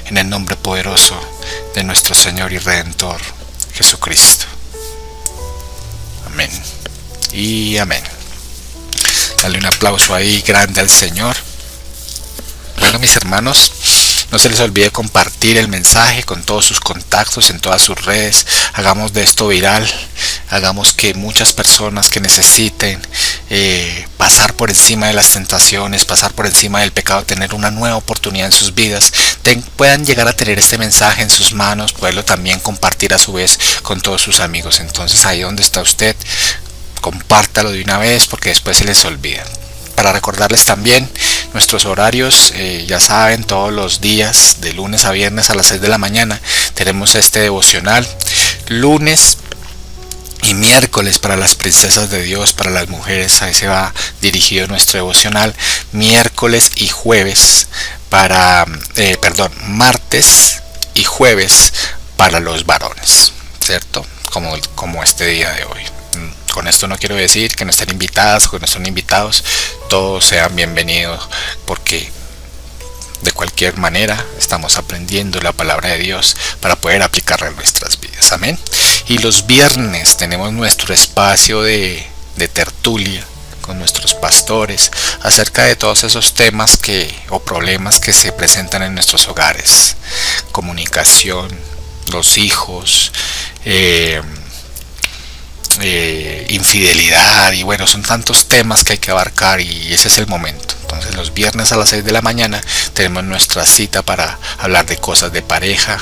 en el nombre poderoso de nuestro Señor y Redentor Jesucristo. Amén y amén. Dale un aplauso ahí grande al Señor. Bueno, mis hermanos, no se les olvide compartir el mensaje con todos sus contactos en todas sus redes. Hagamos de esto viral. Hagamos que muchas personas que necesiten pasar por encima de las tentaciones, pasar por encima del pecado, tener una nueva oportunidad en sus vidas, puedan llegar a tener este mensaje en sus manos, poderlo también compartir a su vez con todos sus amigos. Entonces, ahí donde está usted, compártalo de una vez porque después se les olvida. Para recordarles también nuestros horarios, ya saben, todos los días de lunes a viernes a las 6 de la mañana tenemos este devocional. Lunes y miércoles para las princesas de Dios, para las mujeres, ahí se va dirigido nuestro devocional. Miércoles y jueves martes y jueves para los varones, ¿cierto? como este día de hoy. Con esto no quiero decir que no estén invitadas, que no estén invitados, todos sean bienvenidos, porque de cualquier manera estamos aprendiendo la palabra de Dios para poder aplicarla en nuestras vidas. Amén. Y los viernes tenemos nuestro espacio de tertulia con nuestros pastores acerca de todos esos temas o problemas que se presentan en nuestros hogares: comunicación, los hijos, infidelidad, y bueno, son tantos temas que hay que abarcar, y ese es el momento. Entonces los viernes a las 6 de la mañana tenemos nuestra cita para hablar de cosas de pareja,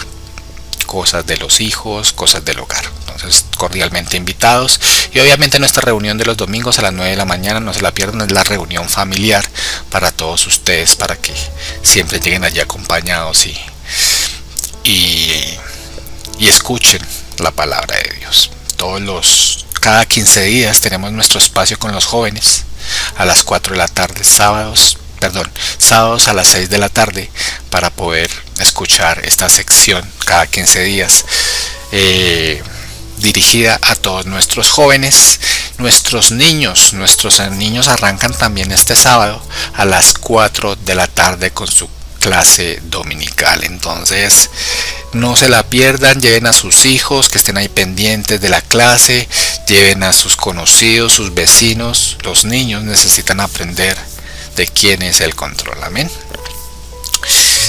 cosas de los hijos, cosas del hogar. Entonces, cordialmente invitados. Y obviamente nuestra reunión de los domingos a las 9 de la mañana, no se la pierdan, es la reunión familiar para todos ustedes, para que siempre lleguen allí acompañados y escuchen la palabra de Dios. Cada 15 días tenemos nuestro espacio con los jóvenes a las 4 de la tarde, sábados a las 6 de la tarde, para poder escuchar esta sección cada 15 días, dirigida a todos nuestros jóvenes. Nuestros niños arrancan también este sábado a las 4 de la tarde con su clase dominical. Entonces no se la pierdan, lleven a sus hijos que estén ahí pendientes de la clase, lleven a sus conocidos, sus vecinos. Los niños necesitan aprender de quién es el control. Amén.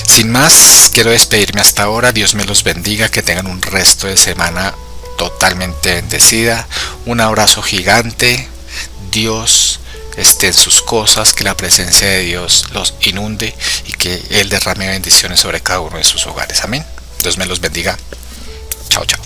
Sin más, quiero despedirme hasta ahora. Dios me los bendiga, que tengan un resto de semana totalmente bendecida. Un abrazo gigante. Dios esté en sus cosas, que la presencia de Dios los inunde y que Él derrame bendiciones sobre cada uno de sus hogares. Amén. Dios me los bendiga. Chao, chao.